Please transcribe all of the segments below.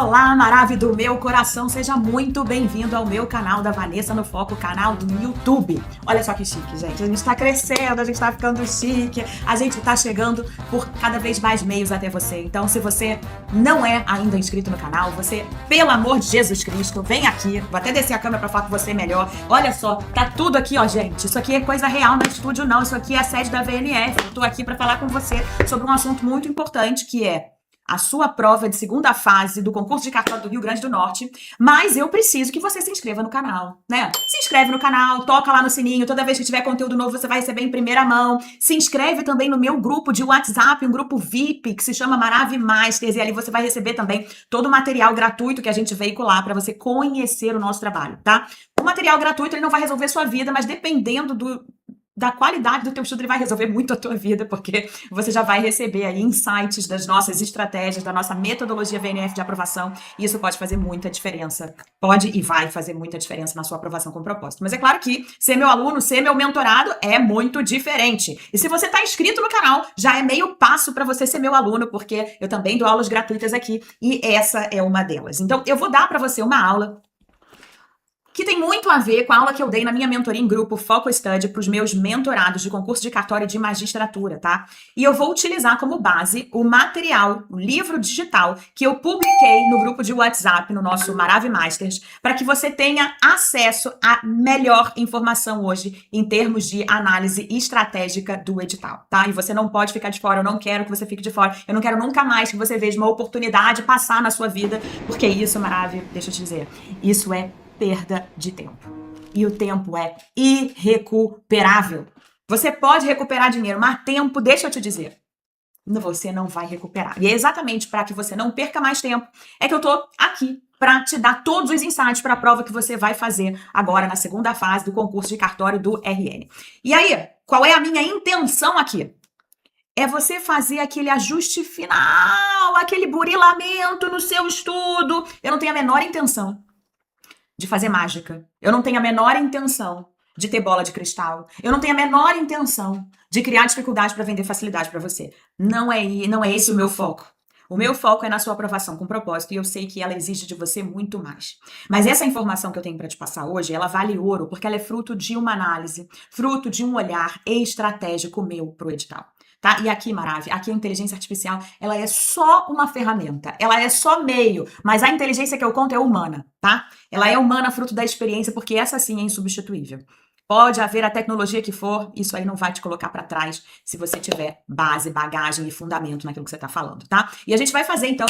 Olá, maravilha do meu coração, seja muito bem-vindo ao meu canal da Vanessa no Foco, canal do YouTube. Olha só que chique, gente, a gente tá crescendo, a gente tá ficando chique, a gente tá chegando por cada vez mais meios até você. Então, se você não é ainda inscrito no canal, você, pelo amor de Jesus Cristo, vem aqui, vou até descer a câmera pra falar com você melhor. Olha só, tá tudo aqui, ó, gente, isso aqui é coisa real, não é estúdio não, isso aqui é a sede da VNF. Eu tô aqui pra falar com você sobre um assunto muito importante, que é a sua prova de segunda fase do concurso de cartório do Rio Grande do Norte, mas eu preciso que você se inscreva no canal, né? Se inscreve no canal, toca lá no sininho, toda vez que tiver conteúdo novo você vai receber em primeira mão. Se inscreve também no meu grupo de WhatsApp, um grupo VIP que se chama Maravi Masters, e ali você vai receber também todo o material gratuito que a gente veicular para você conhecer o nosso trabalho, tá? O material gratuito ele não vai resolver sua vida, mas dependendo da qualidade do teu estudo, ele vai resolver muito a tua vida, porque você já vai receber aí insights das nossas estratégias, da nossa metodologia VNF de aprovação, e isso pode fazer muita diferença. Pode e vai fazer muita diferença na sua aprovação com propósito. Mas é claro que ser meu aluno, ser meu mentorado é muito diferente. E se você está inscrito no canal, já é meio passo para você ser meu aluno, porque eu também dou aulas gratuitas aqui, e essa é uma delas. Então, eu vou dar para você uma aula que tem muito a ver com a aula que eu dei na minha mentoria em grupo Foco Study para os meus mentorados de concurso de cartório e de magistratura, tá? E eu vou utilizar como base o material, o livro digital que eu publiquei no grupo de WhatsApp, no nosso Maravi Masters, para que você tenha acesso à melhor informação hoje em termos de análise estratégica do edital, tá? E você não pode ficar de fora, eu não quero que você fique de fora, eu não quero nunca mais que você veja uma oportunidade passar na sua vida, porque isso, Maravi, deixa eu te dizer, isso é perda de tempo. E o tempo é irrecuperável. Você pode recuperar dinheiro, mas tempo, deixa eu te dizer, você não vai recuperar. E é exatamente para que você não perca mais tempo, é que eu tô aqui para te dar todos os insights para a prova que você vai fazer agora na segunda fase do concurso de cartório do RN. E aí, qual é a minha intenção aqui? É você fazer aquele ajuste final, aquele burilamento no seu estudo. Eu não tenho a menor intenção de fazer mágica. Eu não tenho a menor intenção de ter bola de cristal. Eu não tenho a menor intenção de criar dificuldade para vender facilidade para você. Não é esse o meu foco. O meu foco é na sua aprovação com propósito, e eu sei que ela exige de você muito mais. Mas essa informação que eu tenho para te passar hoje, ela vale ouro, porque ela é fruto de uma análise, fruto de um olhar estratégico meu pro edital. Tá? E aqui, Maravi, aqui a inteligência artificial, ela é só uma ferramenta, ela é só meio, mas a inteligência que eu conto é humana, tá? Ela é humana, fruto da experiência, porque essa sim é insubstituível. Pode haver a tecnologia que for, isso aí não vai te colocar para trás se você tiver base, bagagem e fundamento naquilo que você está falando, tá? E a gente vai fazer, então,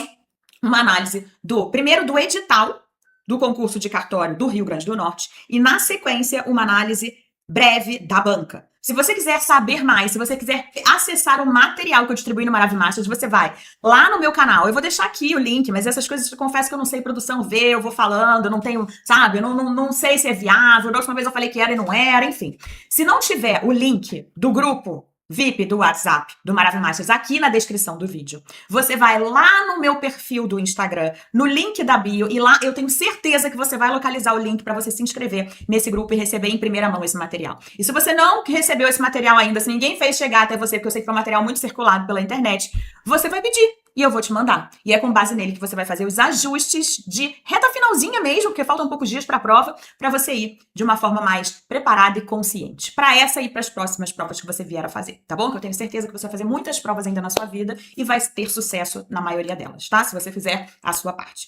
uma análise primeiro do edital do concurso de cartório do Rio Grande do Norte e, na sequência, uma análise breve da banca. Se você quiser saber mais, se você quiser acessar o material que eu distribuí no Maravi Masters, você vai lá no meu canal. Eu vou deixar aqui o link, mas essas coisas eu confesso que eu não sei produção ver, eu vou falando, eu não tenho, sabe, eu não sei se é viável. Da última vez eu falei que era e não era, enfim. Se não tiver o link do grupo VIP do WhatsApp, do Maravi Masters, aqui na descrição do vídeo, você vai lá no meu perfil do Instagram, no link da bio, e lá eu tenho certeza que você vai localizar o link para você se inscrever nesse grupo e receber em primeira mão esse material. E se você não recebeu esse material ainda, se ninguém fez chegar até você, porque eu sei que foi um material muito circulado pela internet, você vai pedir. E eu vou te mandar. E é com base nele que você vai fazer os ajustes de reta finalzinha mesmo, porque faltam poucos dias para a prova, para você ir de uma forma mais preparada e consciente. Para essa e para as próximas provas que você vier a fazer, tá bom? Que eu tenho certeza que você vai fazer muitas provas ainda na sua vida e vai ter sucesso na maioria delas, tá? Se você fizer a sua parte.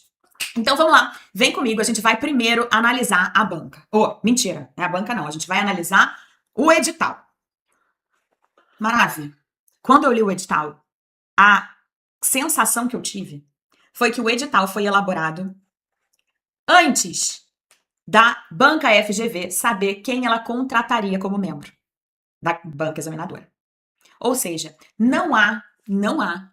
Então vamos lá, vem comigo, a gente vai primeiro analisar a banca. Mentira, não é a banca não, a gente vai analisar o edital. Maravilha. Quando eu li o edital, a sensação que eu tive foi que o edital foi elaborado antes da banca FGV saber quem ela contrataria como membro da banca examinadora. Ou seja, não há uma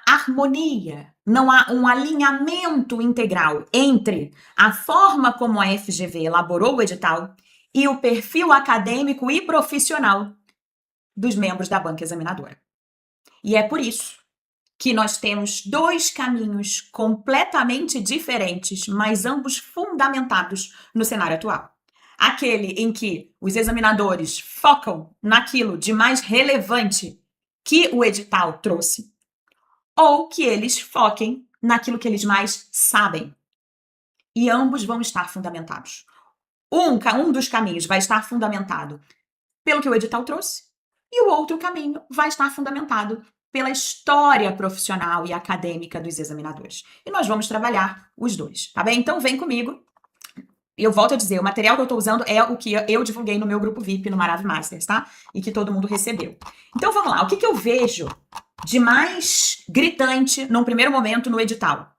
harmonia, não há um alinhamento integral entre a forma como a FGV elaborou o edital e o perfil acadêmico e profissional dos membros da banca examinadora. E é por isso que nós temos dois caminhos completamente diferentes, mas ambos fundamentados no cenário atual. Aquele em que os examinadores focam naquilo de mais relevante que o edital trouxe, ou que eles foquem naquilo que eles mais sabem. E ambos vão estar fundamentados. Um dos caminhos vai estar fundamentado pelo que o edital trouxe, e o outro caminho vai estar fundamentado pela história profissional e acadêmica dos examinadores. E nós vamos trabalhar os dois, tá bem? Então vem comigo. Eu volto a dizer, o material que eu estou usando é o que eu divulguei no meu grupo VIP, no Marav Masters, tá? E que todo mundo recebeu. Então vamos lá, o que eu vejo de mais gritante num primeiro momento no edital?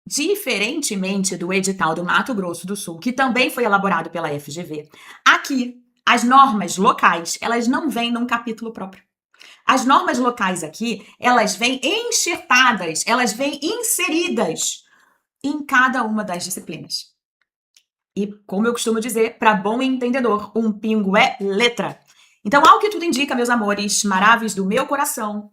Diferentemente do edital do Mato Grosso do Sul, que também foi elaborado pela FGV, aqui as normas locais, elas não vêm num capítulo próprio. As normas locais aqui, elas vêm enxertadas, elas vêm inseridas em cada uma das disciplinas. E, como eu costumo dizer, para bom entendedor, um pingo é letra. Então, ao que tudo indica, meus amores, maravilhos do meu coração,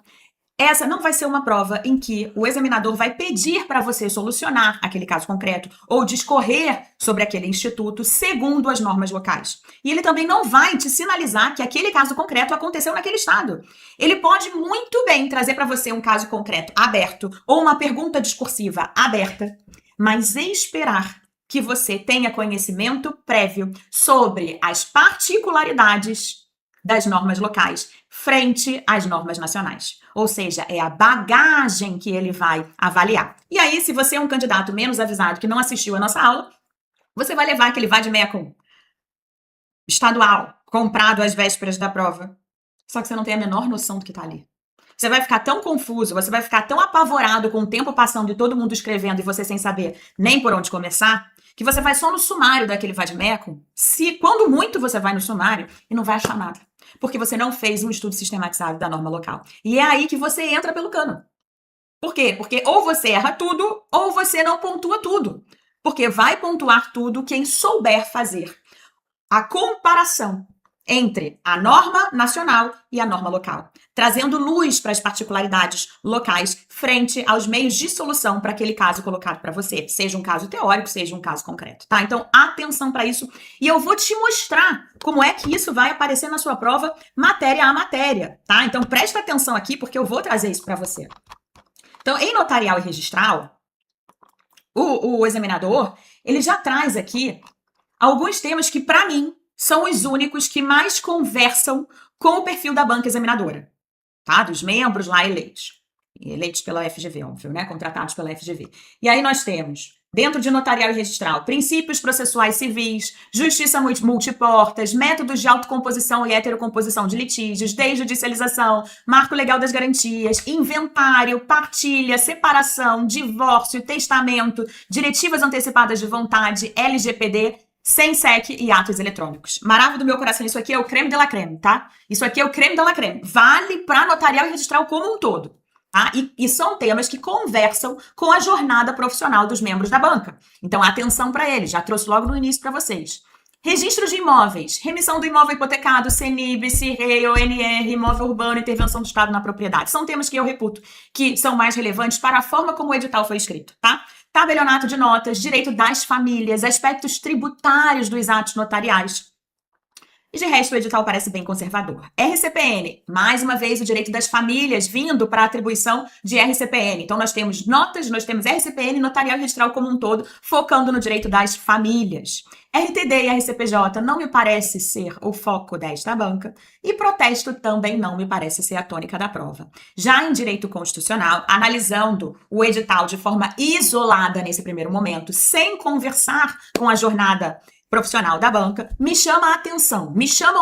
essa não vai ser uma prova em que o examinador vai pedir para você solucionar aquele caso concreto ou discorrer sobre aquele instituto segundo as normas locais. E ele também não vai te sinalizar que aquele caso concreto aconteceu naquele estado. Ele pode muito bem trazer para você um caso concreto aberto ou uma pergunta discursiva aberta, mas esperar que você tenha conhecimento prévio sobre as particularidades das normas locais frente às normas nacionais. Ou seja, é a bagagem que ele vai avaliar. E aí, se você é um candidato menos avisado que não assistiu a nossa aula, você vai levar aquele vademecum estadual, comprado às vésperas da prova. Só que você não tem a menor noção do que está ali. Você vai ficar tão confuso, você vai ficar tão apavorado com o tempo passando e todo mundo escrevendo e você sem saber nem por onde começar, que você vai só no sumário daquele vademecum, quando muito você vai no sumário e não vai achar nada. Porque você não fez um estudo sistematizado da norma local. E é aí que você entra pelo cano. Por quê? Porque ou você erra tudo, ou você não pontua tudo. Porque vai pontuar tudo quem souber fazer a comparação entre a norma nacional e a norma local, trazendo luz para as particularidades locais frente aos meios de solução para aquele caso colocado para você, seja um caso teórico, seja um caso concreto, tá? Então, atenção para isso, e eu vou te mostrar como é que isso vai aparecer na sua prova matéria a matéria, tá? Então, presta atenção aqui, porque eu vou trazer isso para você. Então, em notarial e registral, o examinador, ele já traz aqui alguns temas que, para mim, são os únicos que mais conversam com o perfil da banca examinadora, tá? Dos membros lá eleitos. Eleitos pela FGV, óbvio, né? Contratados pela FGV. E aí nós temos, dentro de notarial e registral, princípios processuais civis, justiça multiportas, métodos de autocomposição e heterocomposição de litígios, desjudicialização, marco legal das garantias, inventário, partilha, separação, divórcio, testamento, diretivas antecipadas de vontade, LGPD, sem SEC e atos eletrônicos. Maravilha do meu coração, isso aqui é o creme de la creme, tá? Isso aqui é o creme de la creme. Vale para notarial e registral como um todo, tá? E são temas que conversam com a jornada profissional dos membros da banca. Então, atenção para eles. Já trouxe logo no início para vocês. Registro de imóveis, remissão do imóvel hipotecado, CENIB, CIRREI, ONR, imóvel urbano, intervenção do Estado na propriedade. São temas que eu reputo que são mais relevantes para a forma como o edital foi escrito, tá? Tabelionato de notas, direito das famílias, aspectos tributários dos atos notariais. E de resto, o edital parece bem conservador. RCPN, mais uma vez o direito das famílias vindo para a atribuição de RCPN. Então, nós temos notas, nós temos RCPN, notarial e registral como um todo, focando no direito das famílias. RTD e RCPJ não me parece ser o foco desta banca e protesto também não me parece ser a tônica da prova. Já em direito constitucional, analisando o edital de forma isolada nesse primeiro momento, sem conversar com a jornada profissional da banca, me chamam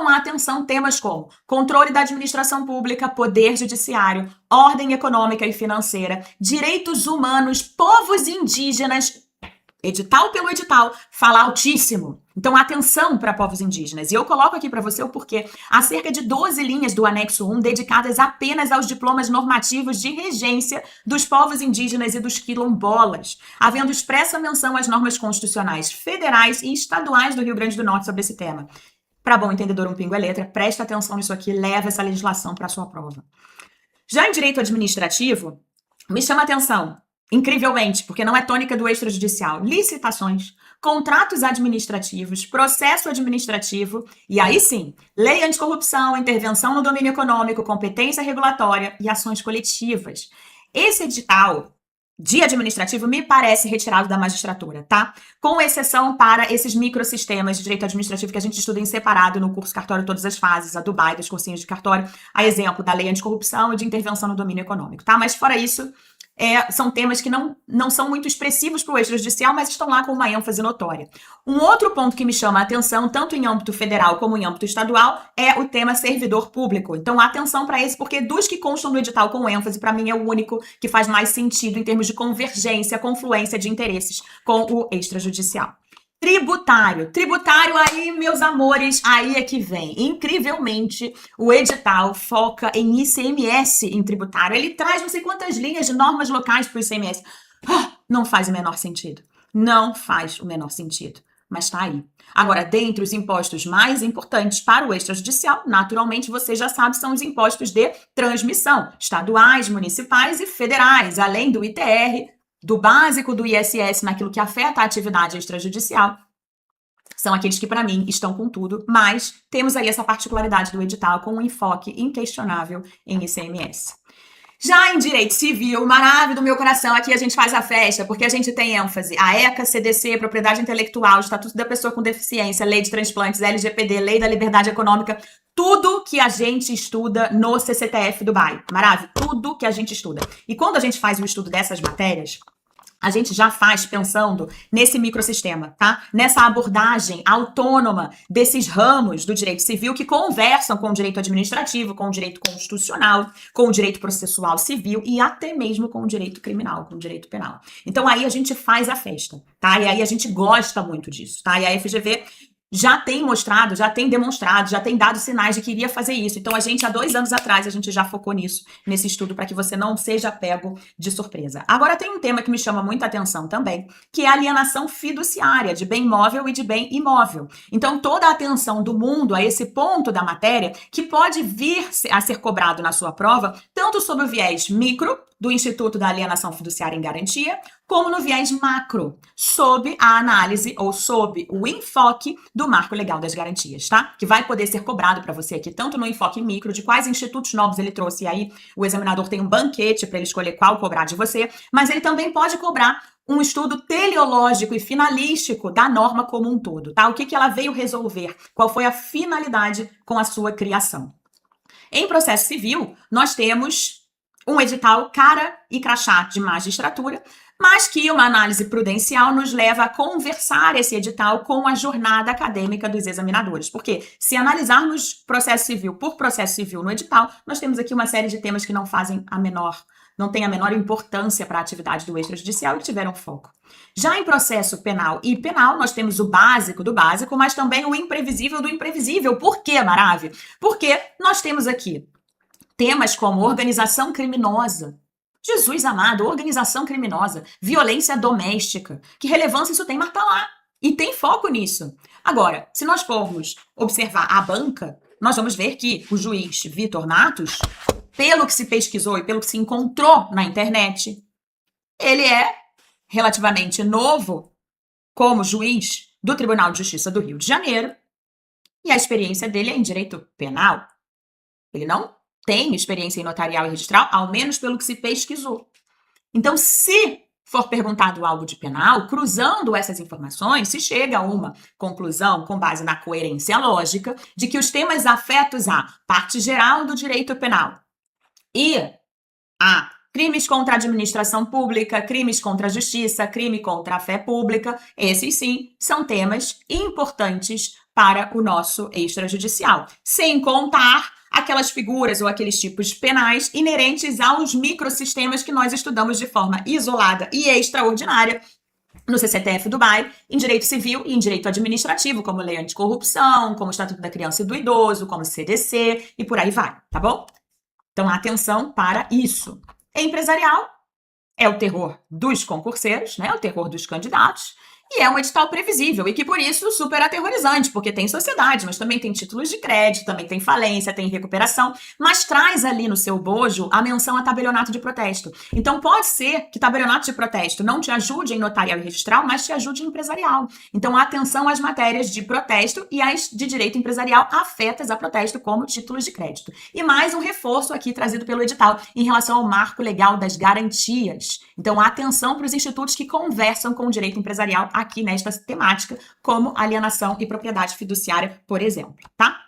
a atenção temas como controle da administração pública, poder judiciário, ordem econômica e financeira, direitos humanos, povos indígenas. Edital pelo edital, fala altíssimo. Então, atenção para povos indígenas. E eu coloco aqui para você o porquê. Há cerca de 12 linhas do anexo 1 dedicadas apenas aos diplomas normativos de regência dos povos indígenas e dos quilombolas, havendo expressa menção às normas constitucionais federais e estaduais do Rio Grande do Norte sobre esse tema. Para bom entendedor, um pingo é letra, presta atenção nisso aqui, leva essa legislação para a sua prova. Já em direito administrativo, me chama a atenção, incrivelmente, porque não é tônica do extrajudicial, licitações, contratos administrativos, processo administrativo, e aí sim, lei anticorrupção, intervenção no domínio econômico, competência regulatória e ações coletivas. Esse edital, de administrativo me parece retirado da magistratura, tá? Com exceção para esses microsistemas de direito administrativo que a gente estuda em separado no curso Cartório Todas as Fases, a Dubai dos cursinhos de cartório, a exemplo da lei anticorrupção e de intervenção no domínio econômico, tá? Mas fora isso, são temas que não são muito expressivos para o extrajudicial, mas estão lá com uma ênfase notória. Um outro ponto que me chama a atenção, tanto em âmbito federal como em âmbito estadual, é o tema servidor público. Então, atenção para esse, porque dos que constam no edital com ênfase, para mim é o único que faz mais sentido em termos de convergência, confluência de interesses com o extrajudicial. Tributário. Tributário aí, meus amores, aí é que vem. Incrivelmente, o edital foca em ICMS em tributário. Ele traz não sei quantas linhas de normas locais para o ICMS. Não faz o menor sentido. Não faz o menor sentido. Mas está aí. Agora, dentre os impostos mais importantes para o extrajudicial, naturalmente, você já sabe, são os impostos de transmissão, estaduais, municipais e federais, além do ITR, do básico do ISS naquilo que afeta a atividade extrajudicial. São aqueles que, para mim, estão com tudo, mas temos aí essa particularidade do edital com um enfoque inquestionável em ICMS. Já em direito civil, maravilha do meu coração, aqui a gente faz a festa, porque a gente tem ênfase a ECA, CDC, propriedade intelectual, Estatuto da Pessoa com Deficiência, Lei de Transplantes, LGPD, Lei da Liberdade Econômica, tudo que a gente estuda no CCTF Dubai. Maravilha, tudo que a gente estuda. E quando a gente faz o estudo dessas matérias, a gente já faz pensando nesse microsistema, tá? Nessa abordagem autônoma desses ramos do direito civil que conversam com o direito administrativo, com o direito constitucional, com o direito processual civil e até mesmo com o direito criminal, com o direito penal. Então aí a gente faz a festa, tá? E aí a gente gosta muito disso, tá? E a FGV já tem mostrado, já tem demonstrado, já tem dado sinais de que iria fazer isso. Então, a gente, há 2 anos atrás, a gente já focou nisso, nesse estudo, para que você não seja pego de surpresa. Agora, tem um tema que me chama muita atenção também, que é a alienação fiduciária de bem móvel e de bem imóvel. Então, toda a atenção do mundo a esse ponto da matéria, que pode vir a ser cobrado na sua prova, tanto sob o viés micro, do Instituto da Alienação Fiduciária em Garantia, como no viés macro, sob a análise ou sob o enfoque do Marco Legal das Garantias, tá? Que vai poder ser cobrado para você aqui, tanto no enfoque micro, de quais institutos novos ele trouxe, e aí o examinador tem um banquete para ele escolher qual cobrar de você, mas ele também pode cobrar um estudo teleológico e finalístico da norma como um todo, tá? O que ela veio resolver, qual foi a finalidade com a sua criação. Em processo civil, nós temos um edital cara e crachá de magistratura, mas que uma análise prudencial nos leva a conversar esse edital com a jornada acadêmica dos examinadores. Porque se analisarmos processo civil por processo civil no edital, nós temos aqui uma série de temas que não têm a menor importância para a atividade do extrajudicial e que tiveram foco. Já em processo penal e penal, nós temos o básico do básico, mas também o imprevisível do imprevisível. Por quê, Maravilha? Porque nós temos aqui temas como organização criminosa. Jesus amado, organização criminosa, violência doméstica. Que relevância isso tem, mas tá lá. E tem foco nisso. Agora, se nós formos observar a banca, nós vamos ver que o juiz Vitor Matos, pelo que se pesquisou e pelo que se encontrou na internet, ele é relativamente novo como juiz do Tribunal de Justiça do Rio de Janeiro e a experiência dele é em direito penal. Ele não tem experiência em notarial e registral, ao menos pelo que se pesquisou. Então, se for perguntado algo de penal, cruzando essas informações, se chega a uma conclusão com base na coerência lógica de que os temas afetos à parte geral do direito penal e a crimes contra a administração pública, crimes contra a justiça, crime contra a fé pública, esses sim são temas importantes para o nosso extrajudicial, sem contar aquelas figuras ou aqueles tipos penais inerentes aos microsistemas que nós estudamos de forma isolada e extraordinária no CCTF Dubai, em direito civil e em direito administrativo, como lei anticorrupção, como Estatuto da Criança e do Idoso, como CDC e por aí vai, tá bom? Então, atenção para isso. Empresarial é o terror dos concurseiros, né? O terror dos candidatos. E é um edital previsível e que, por isso, super aterrorizante, porque tem sociedade, mas também tem títulos de crédito, também tem falência, tem recuperação, mas traz ali no seu bojo a menção a tabelionato de protesto. Então, pode ser que tabelionato de protesto não te ajude em notarial e registral, mas te ajude em empresarial. Então, atenção às matérias de protesto e às de direito empresarial afetas a protesto, como títulos de crédito. E mais um reforço aqui trazido pelo edital em relação ao marco legal das garantias. Então, atenção para os institutos que conversam com o direito empresarial aqui nesta temática, como alienação e propriedade fiduciária, por exemplo, tá?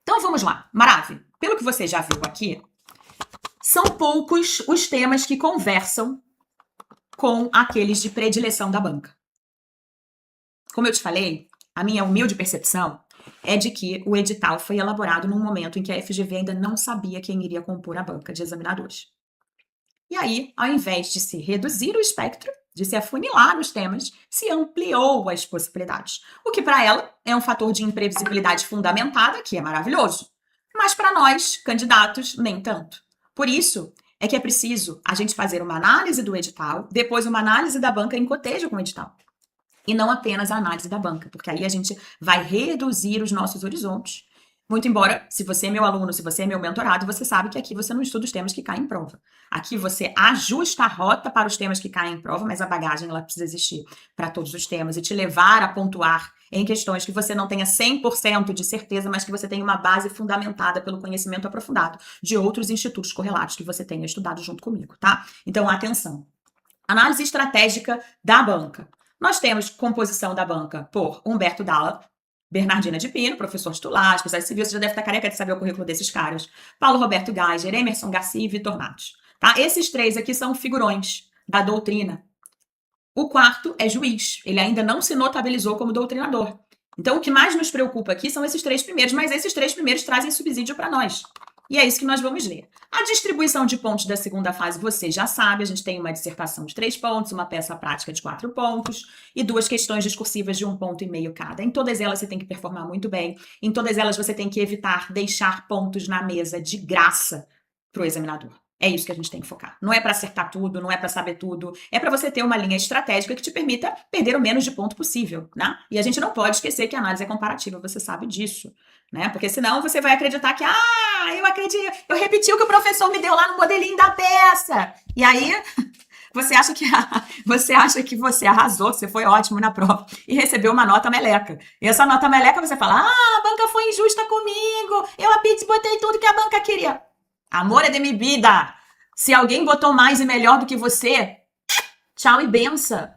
Então, vamos lá. Maravilha. Pelo que você já viu aqui, são poucos os temas que conversam com aqueles de predileção da banca. Como eu te falei, a minha humilde percepção é de que o edital foi elaborado num momento em que a FGV ainda não sabia quem iria compor a banca de examinadores. E aí, ao invés de se reduzir o espectro, de se afunilar os temas, se ampliou as possibilidades. O que para ela é um fator de imprevisibilidade fundamentada, que é maravilhoso. Mas para nós, candidatos, nem tanto. Por isso é que é preciso a gente fazer uma análise do edital, depois uma análise da banca em cotejo com o edital. E não apenas a análise da banca, porque aí a gente vai reduzir os nossos horizontes. Muito embora, se você é meu aluno, se você é meu mentorado, você sabe que aqui você não estuda os temas que caem em prova. Aqui você ajusta a rota para os temas que caem em prova, mas a bagagem ela precisa existir para todos os temas e te levar a pontuar em questões que você não tenha 100% de certeza, mas que você tenha uma base fundamentada pelo conhecimento aprofundado de outros institutos correlatos que você tenha estudado junto comigo, tá? Então, atenção. Análise estratégica da banca. Nós temos composição da banca por Humberto Dalla, Bernardina de Pino, professor titular, especialista civil, você já deve estar careca de saber o currículo desses caras. Paulo Roberto Geiger, Emerson Garcia e Vitor Matos. Tá? Esses três aqui são figurões da doutrina. O quarto é juiz. Ele ainda não se notabilizou como doutrinador. Então, o que mais nos preocupa aqui são esses três primeiros, mas esses três primeiros trazem subsídio para nós. E é isso que nós vamos ler. A distribuição de pontos da segunda fase você já sabe. A gente tem uma dissertação de 3 pontos, uma peça prática de 4 pontos e 2 questões discursivas de 1,5 ponto cada. Em todas elas você tem que performar muito bem. Em todas elas você tem que evitar deixar pontos na mesa de graça para o examinador. É isso que a gente tem que focar. Não é para acertar tudo, não é para saber tudo. É para você ter uma linha estratégica que te permita perder o menos de ponto possível, né? E a gente não pode esquecer que a análise é comparativa, você sabe disso, né? Porque senão você vai acreditar que, eu repeti o que o professor me deu lá no modelinho da peça. E aí você acha que você arrasou, você foi ótimo na prova e recebeu uma nota meleca. E essa nota meleca você fala, a banca foi injusta comigo, eu botei tudo que a banca queria. Amor é de minha vida. Se alguém botou mais e melhor do que você, tchau e benção.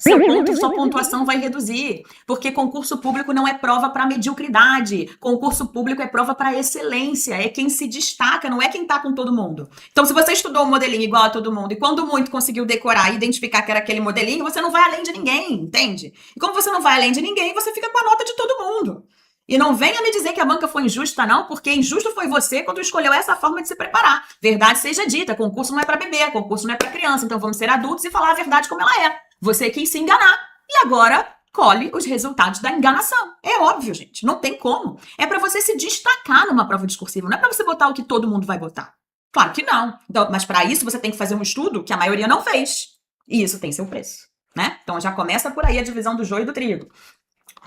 Sua pontuação vai reduzir. Porque concurso público não é prova para mediocridade. Concurso público é prova para excelência. É quem se destaca, não é quem tá com todo mundo. Então, se você estudou um modelinho igual a todo mundo e quando muito conseguiu decorar e identificar que era aquele modelinho, você não vai além de ninguém, entende? E como você não vai além de ninguém, você fica com a nota de todo mundo. E não venha me dizer que a banca foi injusta, não, porque injusto foi você quando escolheu essa forma de se preparar. Verdade seja dita, concurso não é para bebê, concurso não é para criança, então vamos ser adultos e falar a verdade como ela é. Você quis se enganar e agora colhe os resultados da enganação. É óbvio, gente, não tem como. É para você se destacar numa prova discursiva, não é para você botar o que todo mundo vai botar. Claro que não. Então, mas para isso você tem que fazer um estudo que a maioria não fez. E isso tem seu preço, né? Então já começa por aí a divisão do joio e do trigo.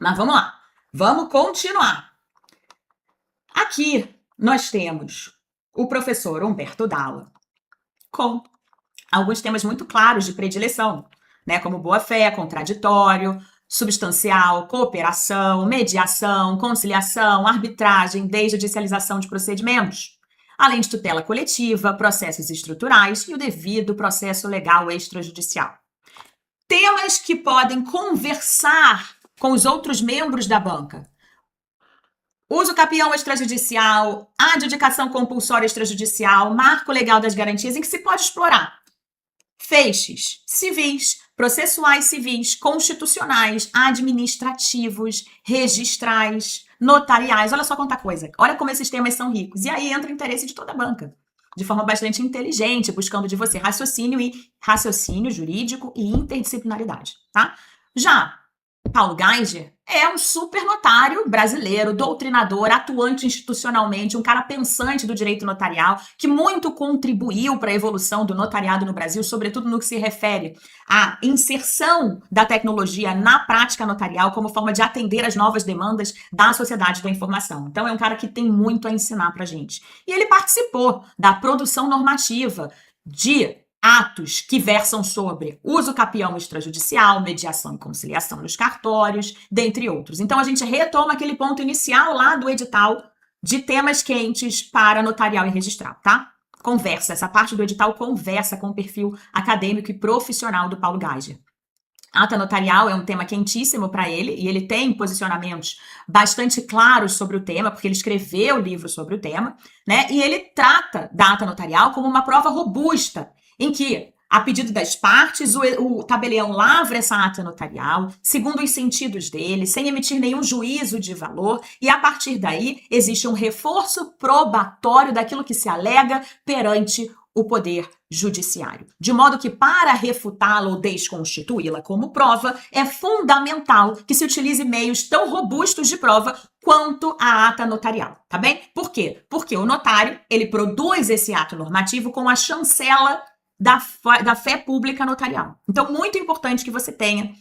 Mas vamos lá. Vamos continuar. Aqui nós temos o professor Humberto Dalla com alguns temas muito claros de predileção, né? Como boa-fé, contraditório, substancial, cooperação, mediação, conciliação, arbitragem, desjudicialização de procedimentos, além de tutela coletiva, processos estruturais e o devido processo legal extrajudicial. Temas que podem conversar com os outros membros da banca. Uso capião extrajudicial, adjudicação compulsória extrajudicial, marco legal das garantias, em que se pode explorar feixes civis, processuais civis, constitucionais, administrativos, registrais, notariais. Olha só quanta coisa. Olha como esses temas são ricos. E aí entra o interesse de toda a banca, de forma bastante inteligente, buscando de você raciocínio jurídico e interdisciplinaridade, tá? Já Paulo Geiger é um super notário brasileiro, doutrinador, atuante institucionalmente, um cara pensante do direito notarial, que muito contribuiu para a evolução do notariado no Brasil, sobretudo no que se refere à inserção da tecnologia na prática notarial como forma de atender às novas demandas da sociedade da informação. Então é um cara que tem muito a ensinar para a gente. E ele participou da produção normativa de atos que versam sobre uso capião extrajudicial, mediação e conciliação nos cartórios, dentre outros. Então, a gente retoma aquele ponto inicial lá do edital de temas quentes para notarial e registral, tá? Conversa, essa parte do edital conversa com o perfil acadêmico e profissional do Paulo Geiger. Ata notarial é um tema quentíssimo para ele e ele tem posicionamentos bastante claros sobre o tema, porque ele escreveu livro sobre o tema, né? E ele trata da ata notarial como uma prova robusta, em que, a pedido das partes, o tabelião lavra essa ata notarial, segundo os sentidos dele, sem emitir nenhum juízo de valor, e a partir daí existe um reforço probatório daquilo que se alega perante o poder judiciário. De modo que, para refutá-la ou desconstituí-la como prova, é fundamental que se utilize meios tão robustos de prova quanto a ata notarial, tá bem? Por quê? Porque o notário, ele produz esse ato normativo com a chancela da fé pública notarial. Então, muito importante que você tenha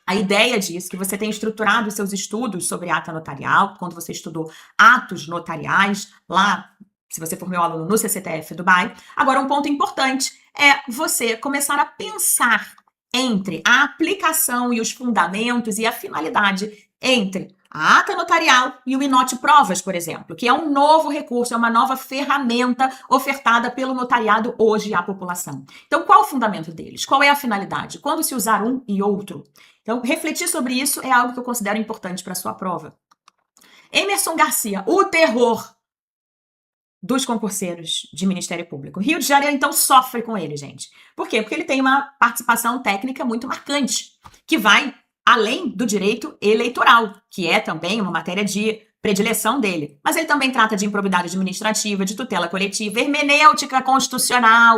a ideia disso, que você tenha estruturado os seus estudos sobre ata notarial, quando você estudou atos notariais, lá, se você for meu aluno no CCTF Dubai. Agora, um ponto importante é você começar a pensar entre a aplicação e os fundamentos e a finalidade entre a ata notarial e o inote provas, por exemplo, que é um novo recurso, é uma nova ferramenta ofertada pelo notariado hoje à população. Então, qual o fundamento deles? Qual é a finalidade? Quando se usar um e outro? Então, refletir sobre isso é algo que eu considero importante para a sua prova. Emerson Garcia, o terror dos concurseiros de Ministério Público. Rio de Janeiro, então, sofre com ele, gente. Por quê? Porque ele tem uma participação técnica muito marcante, que vai além do direito eleitoral, que é também uma matéria de predileção dele. Mas ele também trata de improbidade administrativa, de tutela coletiva, hermenêutica constitucional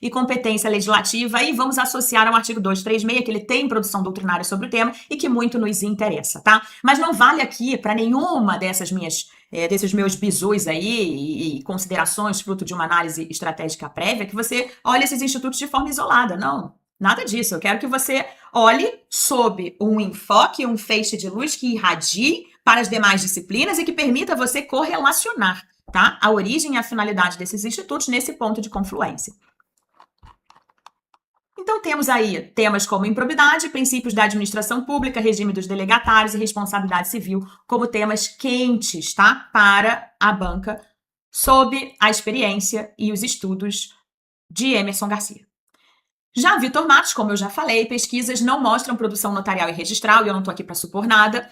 e competência legislativa. E vamos associar ao artigo 236, que ele tem produção doutrinária sobre o tema e que muito nos interessa, tá? Mas não vale aqui para nenhuma desses meus bizus aí e considerações fruto de uma análise estratégica prévia que você olhe esses institutos de forma isolada. Não. Nada disso. Eu quero que você olhe sob um enfoque, um feixe de luz que irradie para as demais disciplinas e que permita você correlacionar, tá? A origem e a finalidade desses institutos nesse ponto de confluência. Então, temos aí temas como improbidade, princípios da administração pública, regime dos delegatários e responsabilidade civil como temas quentes, tá? Para a banca, sob a experiência e os estudos de Emerson Garcia. Já Vitor Matos, como eu já falei, pesquisas não mostram produção notarial e registral, e eu não estou aqui para supor nada,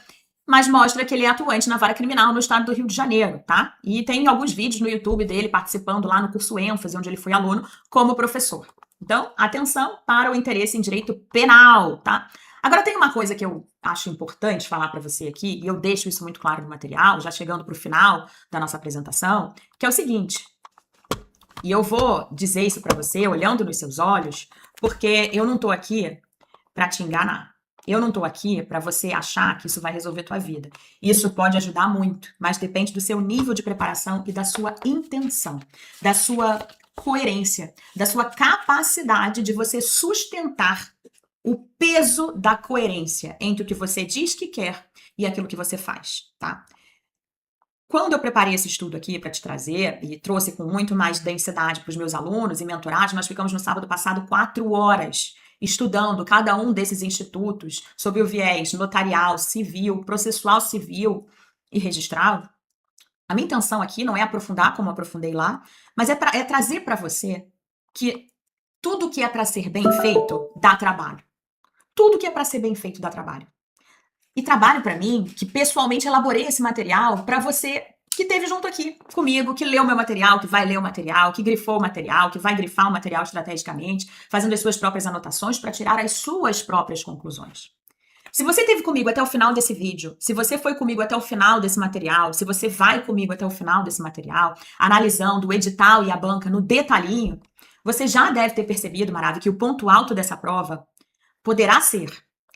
mas mostra que ele é atuante na vara criminal no estado do Rio de Janeiro, tá? E tem alguns vídeos no YouTube dele participando lá no curso ênfase, onde ele foi aluno, como professor. Então, atenção para o interesse em direito penal, tá? Agora, tem uma coisa que eu acho importante falar para você aqui, e eu deixo isso muito claro no material, já chegando para o final da nossa apresentação, que é o seguinte, e eu vou dizer isso para você, olhando nos seus olhos, porque eu não tô aqui para te enganar. Eu não tô aqui para você achar que isso vai resolver tua vida. Isso pode ajudar muito, mas depende do seu nível de preparação e da sua intenção, da sua coerência, da sua capacidade de você sustentar o peso da coerência entre o que você diz que quer e aquilo que você faz, tá? Quando eu preparei esse estudo aqui para te trazer e trouxe com muito mais densidade para os meus alunos e mentorados, nós ficamos no sábado passado 4 horas estudando cada um desses institutos sob o viés notarial, civil, processual civil e registral. A minha intenção aqui não é aprofundar como aprofundei lá, mas é trazer para você que tudo que é para ser bem feito dá trabalho. Tudo que é para ser bem feito dá trabalho. E trabalho para mim, que pessoalmente elaborei esse material para você que esteve junto aqui comigo, que leu meu material, que vai ler o material, que grifou o material, que vai grifar o material estrategicamente, fazendo as suas próprias anotações para tirar as suas próprias conclusões. Se você esteve comigo até o final desse vídeo, se você foi comigo até o final desse material, se você vai comigo até o final desse material, analisando o edital e a banca no detalhinho, você já deve ter percebido, Maravilha, que o ponto alto dessa prova poderá ser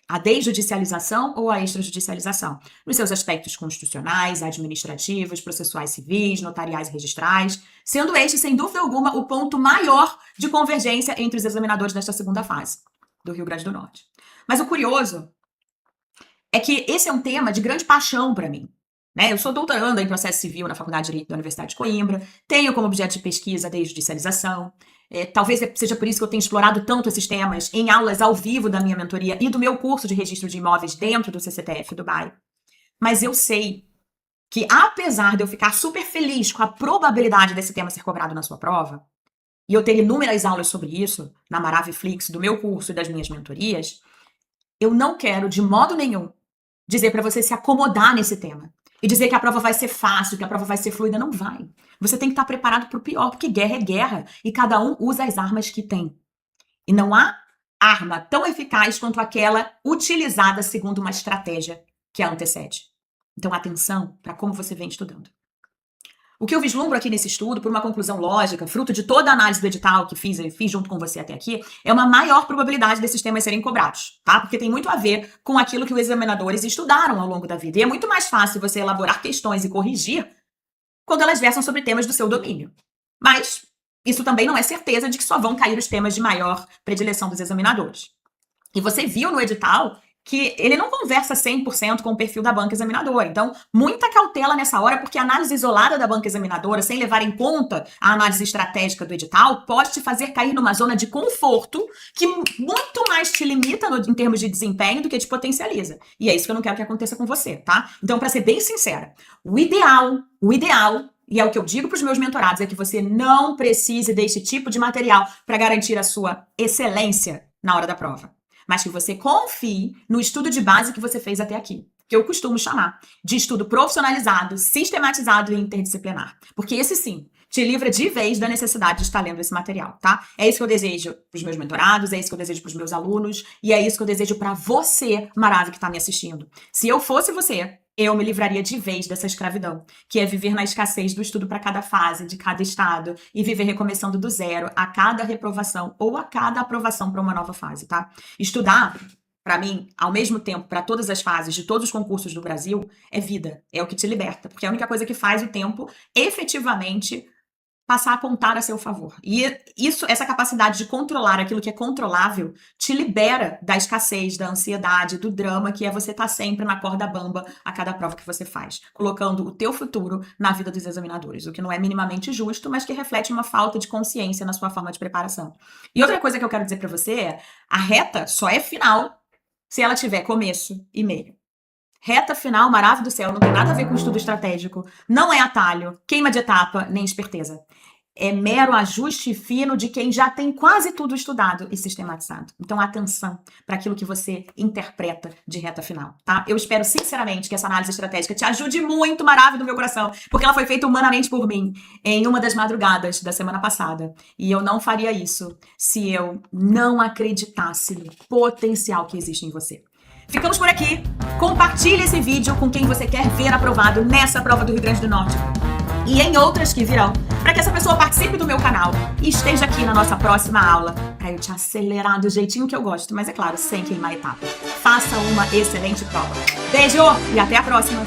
A desjudicialização ou a extrajudicialização? Nos seus aspectos constitucionais, administrativos, processuais civis, notariais e registrais, sendo este, sem dúvida alguma, o ponto maior de convergência entre os examinadores nesta segunda fase do Rio Grande do Norte. Mas o curioso é que esse é um tema de grande paixão para mim. Eu sou doutoranda em processo civil na Faculdade de Direito da Universidade de Coimbra, tenho como objeto de pesquisa a desjudicialização. Talvez seja por isso que eu tenho explorado tanto esses temas em aulas ao vivo da minha mentoria e do meu curso de registro de imóveis dentro do CCTF Dubai. Mas eu sei que, apesar de eu ficar super feliz com a probabilidade desse tema ser cobrado na sua prova, e eu ter inúmeras aulas sobre isso na Maraviflix do meu curso e das minhas mentorias, eu não quero, de modo nenhum, dizer para você se acomodar nesse tema. E dizer que a prova vai ser fácil, que a prova vai ser fluida, não vai. Você tem que estar preparado para o pior, porque guerra é guerra e cada um usa as armas que tem. E não há arma tão eficaz quanto aquela utilizada segundo uma estratégia que a antecede. Então, atenção para como você vem estudando. O que eu vislumbro aqui nesse estudo, por uma conclusão lógica, fruto de toda a análise do edital que fiz junto com você até aqui, é uma maior probabilidade desses temas serem cobrados, tá? Porque tem muito a ver com aquilo que os examinadores estudaram ao longo da vida. E é muito mais fácil você elaborar questões e corrigir quando elas versam sobre temas do seu domínio. Mas isso também não é certeza de que só vão cair os temas de maior predileção dos examinadores. E você viu no edital que ele não conversa 100% com o perfil da banca examinadora. Então, muita cautela nessa hora, porque a análise isolada da banca examinadora, sem levar em conta a análise estratégica do edital, pode te fazer cair numa zona de conforto que muito mais te limita em termos de desempenho do que te potencializa. E é isso que eu não quero que aconteça com você, tá? Então, para ser bem sincera, o ideal, e é o que eu digo para os meus mentorados, é que você não precise desse tipo de material para garantir a sua excelência na hora da prova. Mas que você confie no estudo de base que você fez até aqui, que eu costumo chamar de estudo profissionalizado, sistematizado e interdisciplinar. Porque esse sim te livra de vez da necessidade de estar lendo esse material, tá? É isso que eu desejo para os meus mentorados, é isso que eu desejo para os meus alunos e é isso que eu desejo para você, Maravi, que está me assistindo. Se eu fosse você, eu me livraria de vez dessa escravidão, que é viver na escassez do estudo para cada fase, de cada estado, e viver recomeçando do zero a cada reprovação ou a cada aprovação para uma nova fase, tá? Estudar, para mim, ao mesmo tempo, para todas as fases de todos os concursos do Brasil, é vida, é o que te liberta, porque é a única coisa que faz o tempo efetivamente passar a contar a seu favor. E essa capacidade de controlar aquilo que é controlável te libera da escassez, da ansiedade, do drama, que é você estar sempre na corda bamba a cada prova que você faz, colocando o teu futuro na vida dos examinadores, o que não é minimamente justo, mas que reflete uma falta de consciência na sua forma de preparação. E outra coisa que eu quero dizer para você é, a reta só é final se ela tiver começo e meio. Reta final, maravilha do céu, não tem nada a ver com estudo estratégico, não é atalho, queima de etapa, nem esperteza. É mero ajuste fino de quem já tem quase tudo estudado e sistematizado. Então, atenção para aquilo que você interpreta de reta final, tá? Eu espero sinceramente que essa análise estratégica te ajude muito, maravilha do meu coração, porque ela foi feita humanamente por mim em uma das madrugadas da semana passada. E eu não faria isso se eu não acreditasse no potencial que existe em você. Ficamos por aqui. Compartilhe esse vídeo com quem você quer ver aprovado nessa prova do Rio Grande do Norte e em outras que virão, para que essa pessoa participe do meu canal e esteja aqui na nossa próxima aula, para eu te acelerar do jeitinho que eu gosto, mas é claro, sem queimar etapa. Faça uma excelente prova. Beijo e até a próxima!